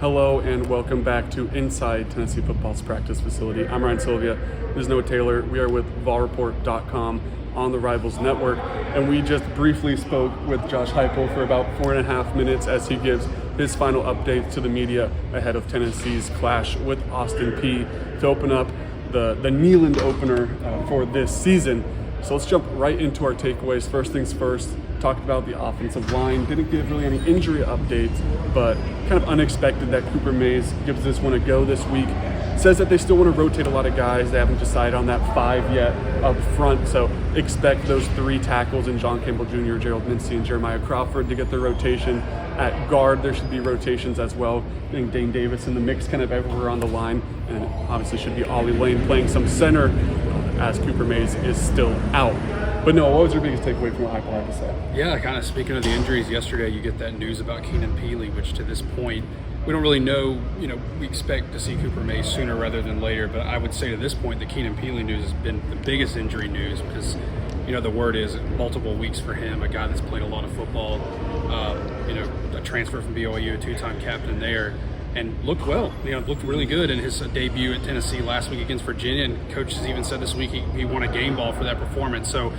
Hello and welcome back to Inside Tennessee Football's practice facility. I'm Ryan Sylvia. This is Noah Taylor. We are with VolReport.com on the Rivals Network, and we just briefly spoke with Josh Heupel for about 4.5 minutes as he gives his final updates to the media ahead of Tennessee's clash with Austin Peay to open up the Neyland opener for this season. So let's jump right into our takeaways. First things first, talked about the offensive line. Didn't give really any injury updates, but kind of unexpected that Cooper Mays gives this one a go this week. Says that they still want to rotate a lot of guys. They haven't decided on that 5 yet up front, so expect those 3 tackles in John Campbell Jr., Gerald Mincey, and Jeremiah Crawford to get their rotation. At guard, there should be rotations as well. I think Dane Davis in the mix kind of everywhere on the line, and obviously should be Ollie Lane playing some center as Cooper Mays is still out. But no, what was your biggest takeaway from what Heupel had to say? Yeah, kind of speaking of the injuries yesterday, you get that news about Keenan Pili, which to this point, we don't really know. We expect to see Cooper Mays sooner rather than later, but I would say to this point, the Keenan Pili news has been the biggest injury news because, the word is multiple weeks for him, a guy that's played a lot of football, a transfer from BYU, a 2-time captain there, and looked well, looked really good in his debut at Tennessee last week against Virginia, and coaches even said this week he won a game ball for that performance. So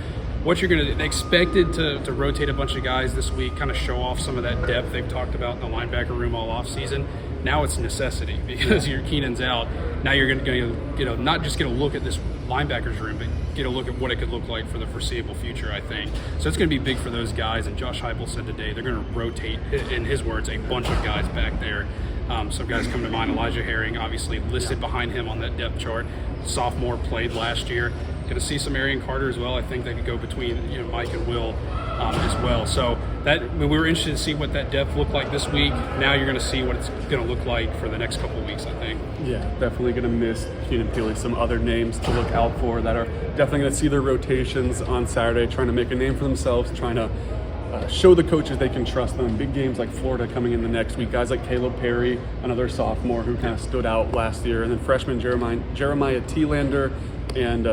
what you're going to expected to rotate a bunch of guys this week, kind of show off some of that depth they've talked about in the linebacker room all offseason. Now it's necessity because your Keenan's out. Now you're going to not just get a look at this linebackers room, but get a look at what it could look like for the foreseeable future, I think. So it's going to be big for those guys. And Josh Heupel said today they're going to rotate, in his words, a bunch of guys back there. Some guys come to mind. Elijah Herring, obviously listed behind him on that depth chart. Sophomore, played last year. Going to see some Arian Carter as well. I think they could go between Mike and Will as well. So we were interested to see what that depth looked like this week. Now you're going to see what it's going to look like for the next couple of weeks, I think. Yeah, definitely going to miss Keenan Pili. Some other names to look out for that are definitely going to see their rotations on Saturday, trying to make a name for themselves, trying to show the coaches they can trust them. Big games like Florida coming in the next week. Guys like Caleb Perry, another sophomore who kind of stood out last year, and then freshman Jeremiah Thielander and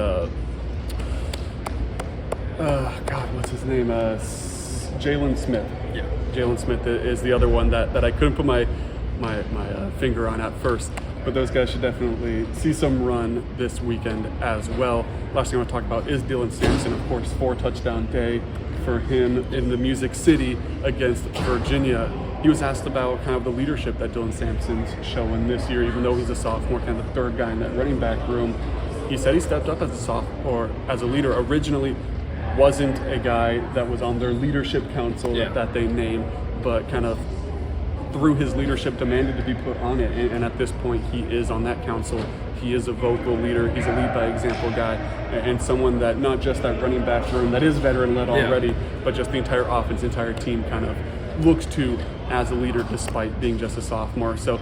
what's his name? Jalen Smith. Yeah, Jalen Smith is the other one that I couldn't put my finger on at first. But those guys should definitely see some run this weekend as well. Last thing I want to talk about is Dylan Sampson. Of course, 4-touchdown day for him in the Music City against Virginia. He was asked about kind of the leadership that Dylan Sampson's showing this year, even though he's a sophomore, kind of the third guy in that running back room. He said he stepped up as a sophomore, as a leader. Originally wasn't a guy that was on their leadership council that they named, but kind of through his leadership demanded to be put on it. And at this point, he is on that council. He is a vocal leader. He's a lead by example guy, and someone that not just that running back room that is veteran-led already, but just the entire offense, entire team kind of looks to as a leader despite being just a sophomore. So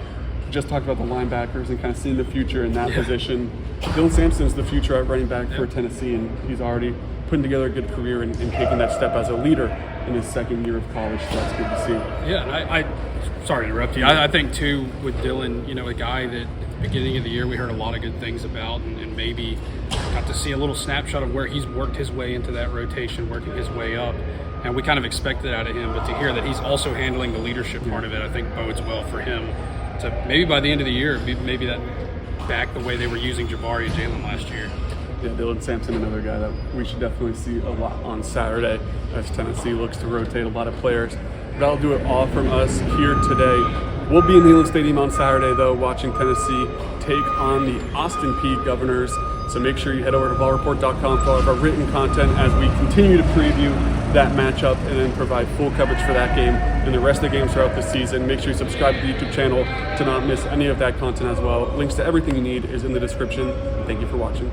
just talked about the linebackers and kind of seeing the future in that position. Dylan Sampson is the future at running back for Tennessee, and he's already putting together a good career and taking that step as a leader in his second year of college, so that's good to see. Yeah, and I sorry to interrupt you. I think, too, with Dylan, a guy that at the beginning of the year we heard a lot of good things about, and maybe got to see a little snapshot of where he's worked his way into that rotation, working his way up, and we kind of expected out of him, but to hear that he's also handling the leadership part of it, I think bodes well for him to maybe by the end of the year, maybe that back the way they were using Jabari and Jalen last year. Yeah, Dylan Sampson, another guy that we should definitely see a lot on Saturday as Tennessee looks to rotate a lot of players. That'll do it all from us here today. We'll be in Neyland Stadium on Saturday, though, watching Tennessee take on the Austin Peay Governors. So make sure you head over to VolReport.com for all of our written content as we continue to preview that matchup and then provide full coverage for that game and the rest of the games throughout the season. Make sure you subscribe to the YouTube channel to not miss any of that content as well. Links to everything you need is in the description. Thank you for watching.